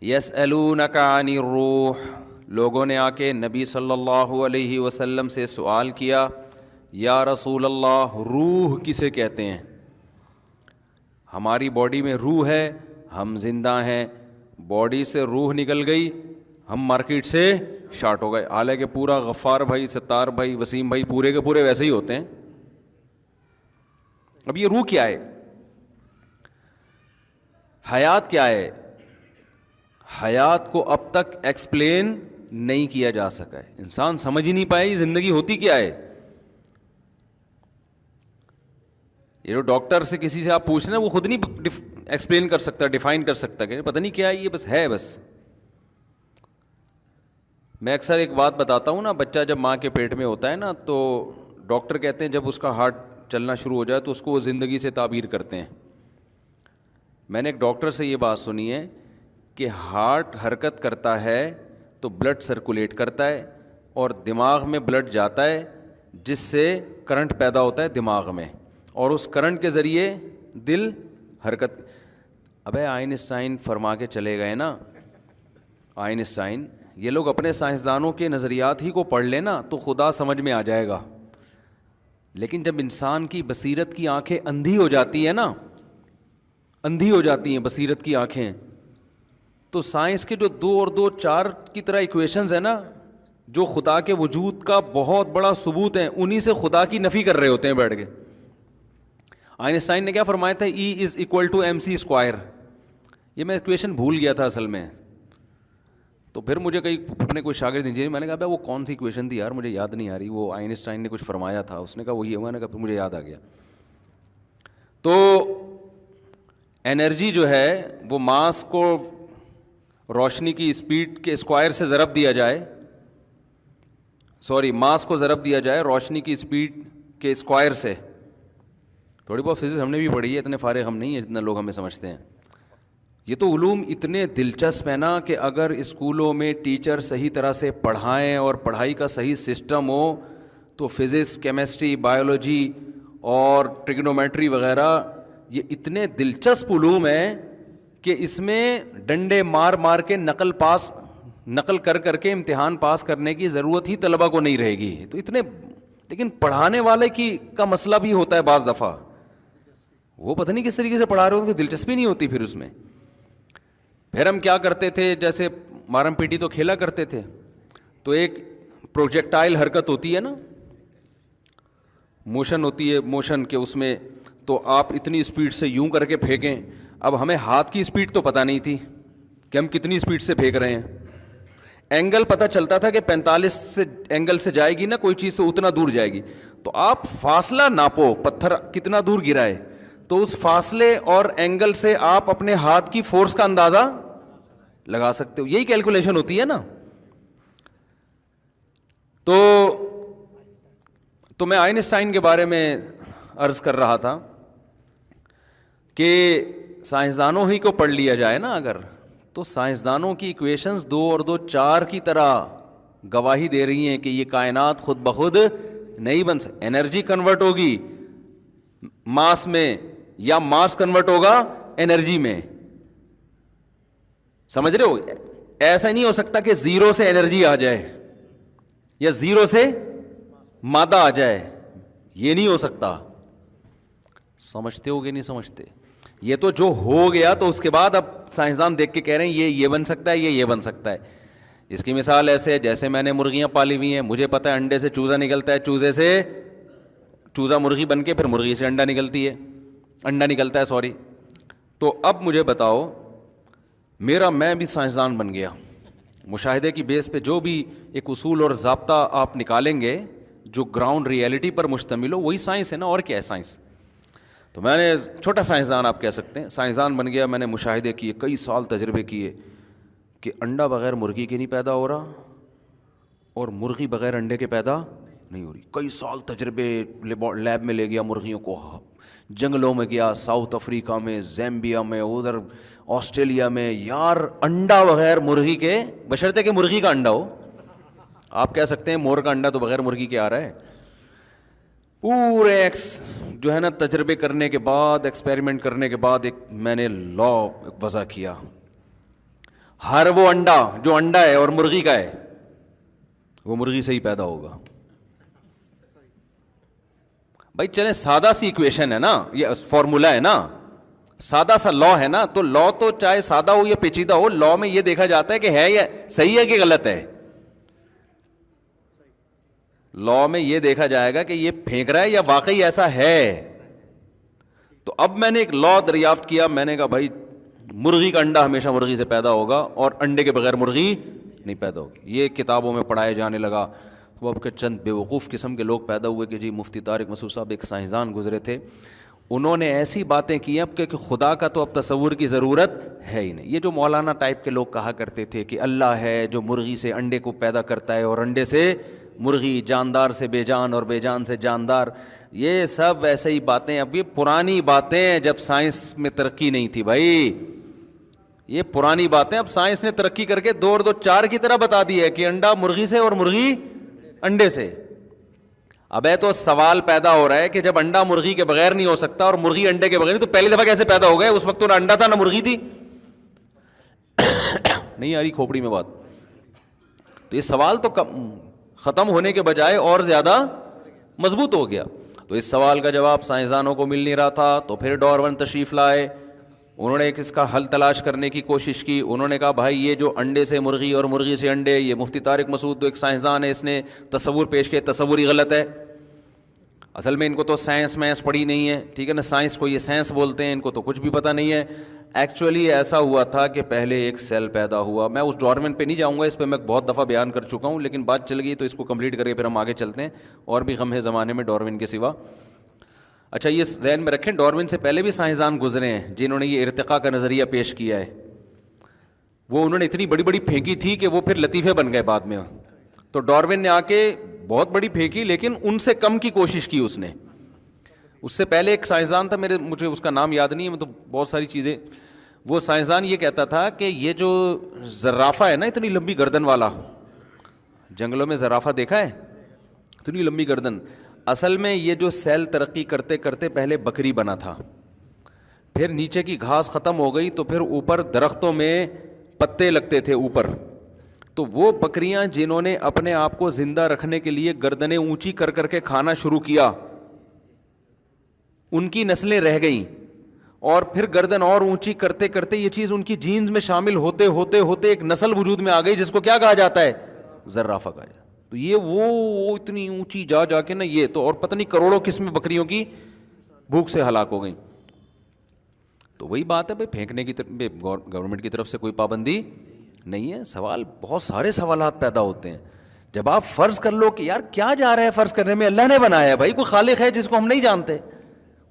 یسألونک عن الروح، لوگوں نے آ کے نبی صلی اللہ علیہ وسلم سے سوال کیا، یا رسول اللہ روح کسے کہتے ہیں؟ ہماری باڈی میں روح ہے، ہم زندہ ہیں، باڈی سے روح نکل گئی، ہم مارکیٹ سے شارٹ ہو گئے۔ حالانکہ پورا غفار بھائی، ستار بھائی، وسیم بھائی پورے کے پورے ویسے ہی ہوتے ہیں۔ اب یہ روح کیا ہے؟ حیات کیا ہے؟ حیات کو اب تک ایکسپلین نہیں کیا جا سکا ہے، انسان سمجھ ہی نہیں پایا یہ زندگی ہوتی کیا ہے۔ یہ جو ڈاکٹر سے کسی سے آپ پوچھ رہے ہیں وہ خود نہیں ایکسپلین کر سکتا، ڈیفائن کر سکتا کہ پتہ نہیں کیا ہے یہ، بس ہے بس۔ میں اکثر ایک بات بتاتا ہوں نا، بچہ جب ماں کے پیٹ میں ہوتا ہے نا تو ڈاکٹر کہتے ہیں جب اس کا ہارٹ چلنا شروع ہو جائے تو اس کو وہ زندگی سے تعبیر کرتے ہیں۔ میں نے ایک ڈاکٹر سے یہ بات سنی ہے کہ ہارٹ حرکت کرتا ہے تو بلڈ سرکولیٹ کرتا ہے اور دماغ میں بلڈ جاتا ہے جس سے کرنٹ پیدا ہوتا ہے دماغ میں، اور اس کرنٹ کے ذریعے دل حرکت۔ ابے آئنسٹائن فرما کے چلے گئے نا، آئنسٹائن، یہ لوگ اپنے سائنسدانوں کے نظریات ہی کو پڑھ لینا تو خدا سمجھ میں آ جائے گا، لیکن جب انسان کی بصیرت کی آنکھیں اندھی ہو جاتی ہیں نا، اندھی ہو جاتی ہیں بصیرت کی آنکھیں، تو سائنس کے جو 2 اور 2 4 کی طرح ایکویشنز ہیں نا، جو خدا کے وجود کا بہت بڑا ثبوت ہیں، انہی سے خدا کی نفی کر رہے ہوتے ہیں بیٹھ کے۔ آئنسٹائن نے کیا فرمایا تھا؟ E=mc²۔ یہ میں ایکویشن بھول گیا تھا اصل میں، تو پھر مجھے کئی اپنے کوئی شاگرد انجینئر، میں نے کہا وہ کون سی ایکویشن تھی یار، مجھے یاد نہیں آ رہی، وہ آئنسٹائن نے کچھ فرمایا تھا، اس نے کہا وہی ہے، میں نے کہا پھر مجھے یاد آ گیا۔ تو انرجی جو ہے وہ ماس کو روشنی کی اسپیڈ کے اسکوائر سے ضرب دیا جائے، ماس کو ضرب دیا جائے روشنی کی اسپیڈ کے اسکوائر سے۔ تھوڑی بہت فزکس ہم نے بھی پڑھی ہے، اتنے فارغ ہم نہیں ہیں جتنا لوگ ہمیں سمجھتے ہیں۔ یہ تو علوم اتنے دلچسپ ہیں نا کہ اگر اسکولوں میں ٹیچر صحیح طرح سے پڑھائیں اور پڑھائی کا صحیح سسٹم ہو تو فزکس، کیمسٹری، بایولوجی اور ٹریگنومیٹری وغیرہ یہ اتنے دلچسپ علوم ہیں کہ اس میں ڈنڈے مار مار کے نقل کر کے امتحان پاس کرنے کی ضرورت ہی طلبہ کو نہیں رہے گی۔ تو اتنے، لیکن پڑھانے والے کا مسئلہ بھی ہوتا ہے بعض دفعہ، وہ پتہ نہیں کس طریقے سے پڑھا رہے ہو، دلچسپی نہیں ہوتی پھر اس میں۔ پھر ہم کیا کرتے تھے، جیسے مارم پیٹی تو کھیلا کرتے تھے، تو ایک پروجیکٹائل حرکت ہوتی ہے نا، موشن ہوتی ہے، موشن کے اس میں تو آپ اتنی اسپیڈ سے یوں کر کے پھینکیں۔ اب ہمیں ہاتھ کی اسپیڈ تو پتہ نہیں تھی کہ ہم کتنی اسپیڈ سے پھینک رہے ہیں، اینگل پتہ چلتا تھا کہ 45 سے اینگل سے جائے گی نا کوئی چیز تو اتنا دور جائے گی، تو آپ فاصلہ ناپو، پتھر کتنا دور گرا ہے، تو اس فاصلے اور اینگل سے آپ اپنے ہاتھ کی فورس کا اندازہ لگا سکتے ہو، یہی کیلکولیشن ہوتی ہے نا۔ تو میں آئنسٹائن کے بارے میں عرض کر رہا تھا کہ سائنسدانوں ہی کو پڑھ لیا جائے نا اگر، تو سائنسدانوں کی ایکویشنز 2 اور 2 4 کی طرح گواہی دے رہی ہیں کہ یہ کائنات خود بخود نہیں بن سکتی، انرجی کنورٹ ہوگی ماس میں یا ماس کنورٹ ہوگا انرجی میں، سمجھ رہے ہو؟ ایسا نہیں ہو سکتا کہ 0 سے انرجی آ جائے یا 0 سے مادہ آ جائے، یہ نہیں ہو سکتا۔ سمجھتے ہو کہ نہیں سمجھتے؟ یہ تو جو ہو گیا تو اس کے بعد اب سائنسدان دیکھ کے کہہ رہے ہیں یہ بن سکتا ہے، یہ بن سکتا ہے۔ اس کی مثال ایسے ہے جیسے میں نے مرغیاں پالی ہوئی ہیں، مجھے پتہ ہے انڈے سے چوزا نکلتا ہے، چوزے سے چوزا مرغی بن کے پھر مرغی سے انڈا نکلتا ہے تو اب مجھے بتاؤ، میں بھی سائنسدان بن گیا، مشاہدے کی بیس پہ جو بھی ایک اصول اور ضابطہ آپ نکالیں گے جو گراؤنڈ ریئلٹی پر مشتمل ہو، وہی سائنس ہے نا، اور کیا ہے سائنس؟ تو میں نے چھوٹا سائنسدان آپ کہہ سکتے ہیں، سائنسدان بن گیا، میں نے مشاہدے کیے، کئی سال تجربے کیے کہ انڈا بغیر مرغی کے نہیں پیدا ہو رہا اور مرغی بغیر انڈے کے پیدا نہیں ہو رہی۔ کئی سال تجربے لیب میں لے گیا مرغیوں کو، جنگلوں میں گیا، ساؤتھ افریقہ میں، زیمبیا میں، ادھر آسٹریلیا میں، یار انڈا بغیر مرغی کے، بشرطے کہ مرغی کا انڈا ہو۔ آپ کہہ سکتے ہیں مور کا انڈا تو بغیر مرغی کے آ رہا ہے۔ پورے جو ہے نا تجربے کرنے کے بعد، ایکسپیریمنٹ کرنے کے بعد ایک میں نے لا وضع کیا، ہر وہ انڈا جو انڈا ہے اور مرغی کا ہے وہ مرغی سے ہی پیدا ہوگا. بھائی چلیں سادہ سی ایکویشن ہے نا, یہ فارمولا ہے نا, سادہ سا لا ہے نا, تو لا تو چاہے سادہ ہو یا پیچیدہ ہو, لا میں یہ دیکھا جاتا ہے کہ ہے یا صحیح ہے کہ غلط ہے. لا میں یہ دیکھا جائے گا کہ یہ پھینک رہا ہے یا واقعی ایسا ہے. تو اب میں نے ایک لا دریافت کیا, میں نے کہا بھائی مرغی کا انڈا ہمیشہ مرغی سے پیدا ہوگا اور انڈے کے بغیر مرغی نہیں پیدا ہوگی. یہ کتابوں میں پڑھایا جانے لگا. وہ اب کے چند بیوقوف قسم کے لوگ پیدا ہوئے کہ جی مفتی طارق مسعود صاحب ایک سائنسدان گزرے تھے, انہوں نے ایسی باتیں کی اب کہ خدا کا تو اب تصور کی ضرورت ہے ہی نہیں. یہ جو مولانا ٹائپ کے لوگ کہا کرتے تھے کہ اللہ ہے جو مرغی سے انڈے کو پیدا کرتا ہے اور انڈے سے مرغی, جاندار سے بے جان اور بے جان سے جاندار, یہ سب ایسے ہی باتیں, اب یہ پرانی باتیں جب سائنس میں ترقی نہیں تھی بھائی, یہ پرانی باتیں. اب سائنس نے ترقی کر کے 2 اور 2 4 کی طرح بتا دی ہے کہ انڈا مرغی سے اور مرغی انڈے سے. اب ہے تو سوال پیدا ہو رہا ہے کہ جب انڈا مرغی کے بغیر نہیں ہو سکتا اور مرغی انڈے کے بغیر نہیں, تو پہلی دفعہ کیسے پیدا ہو گئے؟ اس وقت تو نہ انڈا تھا نہ مرغی تھی. نہیں آ رہی کھوپڑی میں بات. تو یہ سوال تو ختم ہونے کے بجائے اور زیادہ مضبوط ہو گیا. تو اس سوال کا جواب سائنسدانوں کو مل نہیں رہا تھا, تو پھر ڈارون تشریف لائے, انہوں نے اس کا حل تلاش کرنے کی کوشش کی. انہوں نے کہا بھائی یہ جو انڈے سے مرغی اور مرغی سے انڈے, یہ مفتی طارق مسعود تو ایک سائنسدان ہے, اس نے تصور پیش کیا, تصور ہی غلط ہے. اصل میں ان کو تو سائنس پڑھی نہیں ہے, ٹھیک ہے نا, سائنس کو یہ سائنس بولتے ہیں, ان کو تو کچھ بھی پتہ نہیں ہے. ایکچولی ایسا ہوا تھا کہ پہلے ایک سیل پیدا ہوا. میں اس ڈارون پہ نہیں جاؤں گا, اس پہ میں بہت دفعہ بیان کر چکا ہوں, لیکن بات چل گئی تو اس کو کمپلیٹ کر کے پھر ہم آگے چلتے ہیں. اور بھی غم ہے زمانے میں ڈارون کے سوا. اچھا یہ ذہن میں رکھیں, ڈارون سے پہلے بھی سائنسدان گزرے ہیں جنہوں نے یہ ارتقاء کا نظریہ پیش کیا ہے. وہ انہوں نے اتنی بڑی بڑی پھینکی تھی کہ وہ پھر لطیفے بن گئے بعد میں. تو ڈارون نے آ کے بہت بڑی پھینکی, لیکن ان سے کم کی کوشش کی اس نے. اس سے پہلے ایک سائنسدان تھا, مجھے اس کا نام یاد نہیں ہے, مطلب بہت ساری چیزیں. وہ سائنسدان یہ کہتا تھا کہ یہ جو زرافہ ہے نا, اتنی لمبی گردن والا, جنگلوں میں زرافہ دیکھا ہے, اتنی لمبی گردن, اصل میں یہ جو سیل ترقی کرتے کرتے پہلے بکری بنا تھا, پھر نیچے کی گھاس ختم ہو گئی, تو پھر اوپر درختوں میں پتے لگتے تھے اوپر. تو وہ بکریاں جنہوں نے اپنے آپ کو زندہ رکھنے کے لیے گردنیں اونچی کر کر کے کھانا شروع کیا, ان کی نسلیں رہ گئیں. اور پھر گردن اور اونچی کرتے کرتے یہ چیز ان کی جینز میں شامل ہوتے ہوتے ہوتے ایک نسل وجود میں آ گئی جس کو کیا کہا جاتا ہے, زرافہ کہا جاتا ہے. تو یہ وہ اتنی اونچی جا کے نا, یہ تو اور پتہ نہیں کروڑوں قسمیں بکریوں کی بھوک سے ہلاک ہو گئیں. تو وہی بات ہے بھائی, پھینکنے کی گورنمنٹ کی طرف سے کوئی پابندی نہیں ہے. سوال بہت سارے سوالات پیدا ہوتے ہیں. جب آپ فرض کر لو کہ یار کیا جا رہا ہے فرض کرنے میں, اللہ نے بنایا ہے بھائی, کوئی خالق ہے جس کو ہم نہیں جانتے,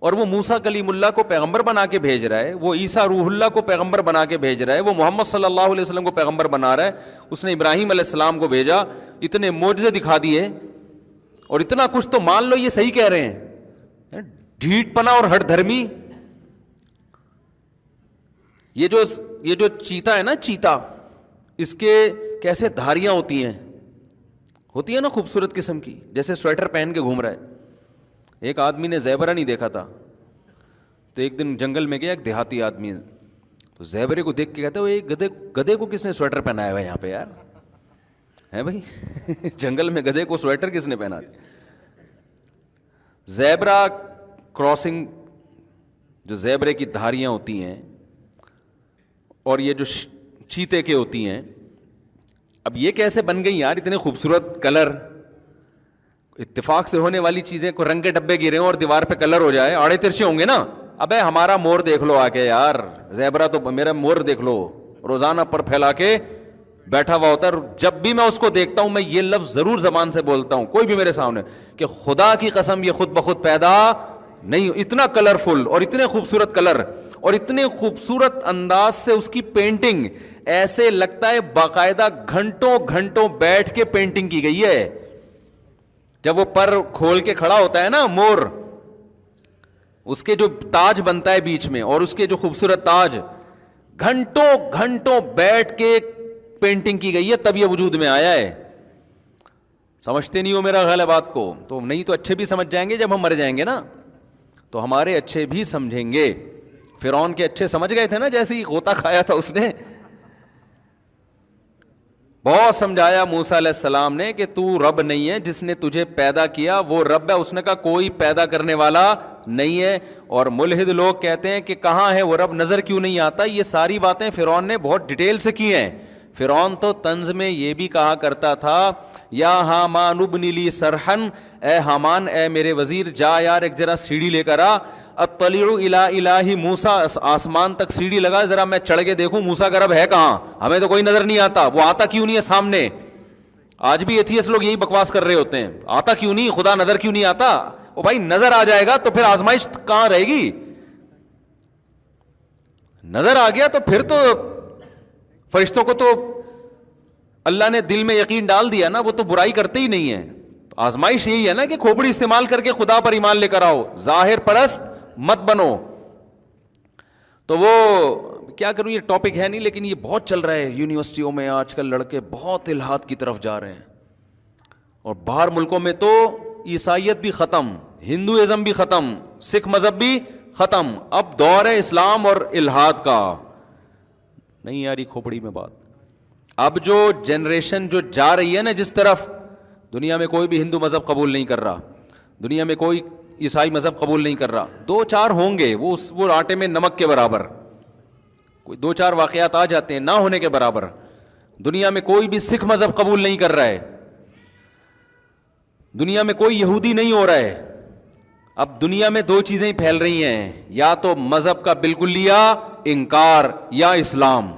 اور وہ موسیٰ کلیم اللہ کو پیغمبر بنا کے بھیج رہا ہے, وہ عیسیٰ روح اللہ کو پیغمبر بنا کے بھیج رہا ہے, وہ محمد صلی اللہ علیہ وسلم کو پیغمبر بنا رہا ہے, اس نے ابراہیم علیہ السلام کو بھیجا, اتنے معجزے دکھا دیے, اور اتنا کچھ. تو مان لو یہ صحیح کہہ رہے ہیں, ڈھیٹ پنا اور ہٹ دھرمی. یہ جو چیتا ہے نا, چیتا, اس کے کیسے دھاریاں ہوتی ہیں نا خوبصورت قسم کی, جیسے سویٹر پہن کے گھوم رہا ہے. ایک آدمی نے زیبرا نہیں دیکھا تھا, تو ایک دن جنگل میں گیا ایک دیہاتی آدمی, تو زیبرے کو دیکھ کے کہتا ہے وہ گدھے کو کس نے سویٹر پہنایا ہوا ہے یہاں پہ یار, ہے بھائی جنگل میں گدھے کو سویٹر کس نے پہنا دیا. زیبرا کراسنگ, جو زیبرے کی دھاریاں ہوتی ہیں اور یہ جو چیتے کے ہوتی ہیں, اب یہ کیسے بن گئی یار, اتنے خوبصورت کلر, اتفاق سے ہونے والی چیزیں, کو رنگ کے ڈبے گرے ہوں اور دیوار پہ کلر ہو جائے, آڑے ترچے ہوں گے نا. ابے ہمارا مور دیکھ لو آ کے یار, زیبرا تو میرا مور دیکھ لو, روزانہ پر پھیلا کے بیٹھا ہوا ہوتا ہے. جب بھی میں اس کو دیکھتا ہوں میں یہ لفظ ضرور زبان سے بولتا ہوں, کوئی بھی میرے سامنے, کہ خدا کی قسم یہ خود بخود پیدا نہیں, اتنا کلرفل اور اتنے خوبصورت کلر اور اتنے خوبصورت انداز سے اس کی پینٹنگ, ایسے لگتا ہے باقاعدہ گھنٹوں گھنٹوں بیٹھ کے پینٹنگ کی گئی ہے. جب وہ پر کھول کے کھڑا ہوتا ہے نا مور, اس کے جو تاج بنتا ہے بیچ میں, اور اس کے جو خوبصورت تاج, گھنٹوں گھنٹوں بیٹھ کے پینٹنگ کی گئی ہے, تب یہ وجود میں آیا ہے. سمجھتے نہیں ہو میرا خیال ہے بات کو, تو نہیں تو اچھے بھی سمجھ جائیں گے جب ہم مر جائیں گے نا, تو ہمارے اچھے بھی سمجھیں گے. فرعون کے اچھے سمجھ گئے تھے نا, جیسے ہی غوطہ کھایا تھا اس نے, بہت سمجھایا موسیٰ علیہ السلام نے کہ تو رب نہیں ہے، جس نے تجھے پیدا کیا وہ رب ہے. اس نے کہا کوئی پیدا کرنے والا نہیں ہے. اور ملحد لوگ کہتے ہیں کہ کہاں ہے وہ رب، نظر کیوں نہیں آتا. یہ ساری باتیں فرعون نے بہت ڈیٹیل سے کی ہیں. فرعون تو طنز میں یہ بھی کہا کرتا تھا یا حامان ابن لی صرحا، اے حامان اے میرے وزیر جا یار ایک ذرا سیڑھی لے کر آ، اطلع الی الہ موسیٰ، آسمان تک سیڑھی لگا ذرا میں چڑھ کے دیکھوں موسیٰ کا رب ہے کہاں، ہمیں تو کوئی نظر نہیں آتا. وہ آتا کیوں نہیں ہے سامنے؟ آج بھی ایتھیسٹ لوگ یہی بکواس کر رہے ہوتے ہیں، آتا کیوں نہیں، خدا نظر کیوں نہیں آتا. او بھائی نظر آ جائے گا تو پھر آزمائش کہاں رہے گی؟ نظر آ گیا تو پھر تو فرشتوں کو تو اللہ نے دل میں یقین ڈال دیا نا، وہ تو برائی کرتے ہی نہیں ہیں. آزمائش یہی ہے نا کہ کھوپڑی استعمال کر کے خدا پر ایمان لے کر آؤ، ظاہر پرست مت بنو. تو وہ کیا کروں، یہ ٹاپک ہے نہیں لیکن یہ بہت چل رہا ہے یونیورسٹیوں میں آج کل، لڑکے بہت الحاد کی طرف جا رہے ہیں. اور باہر ملکوں میں تو عیسائیت بھی ختم، ہندوازم بھی ختم، سکھ مذہب بھی ختم، اب دور ہے اسلام اور الحاد کا. نہیں یاری کھوپڑی میں بات. اب جو جنریشن جو جا رہی ہے نا جس طرف، دنیا میں کوئی بھی ہندو مذہب قبول نہیں کر رہا، دنیا میں کوئی عیسائی مذہب قبول نہیں کر رہا. دو چار ہوں گے وہ آٹے میں نمک کے برابر، کوئی دو چار واقعات آ جاتے ہیں نہ ہونے کے برابر. دنیا میں کوئی بھی سکھ مذہب قبول نہیں کر رہا ہے، دنیا میں کوئی یہودی نہیں ہو رہا ہے. اب دنیا میں دو چیزیں پھیل رہی ہیں، یا تو مذہب کا بالکلیہ انکار یا اسلام.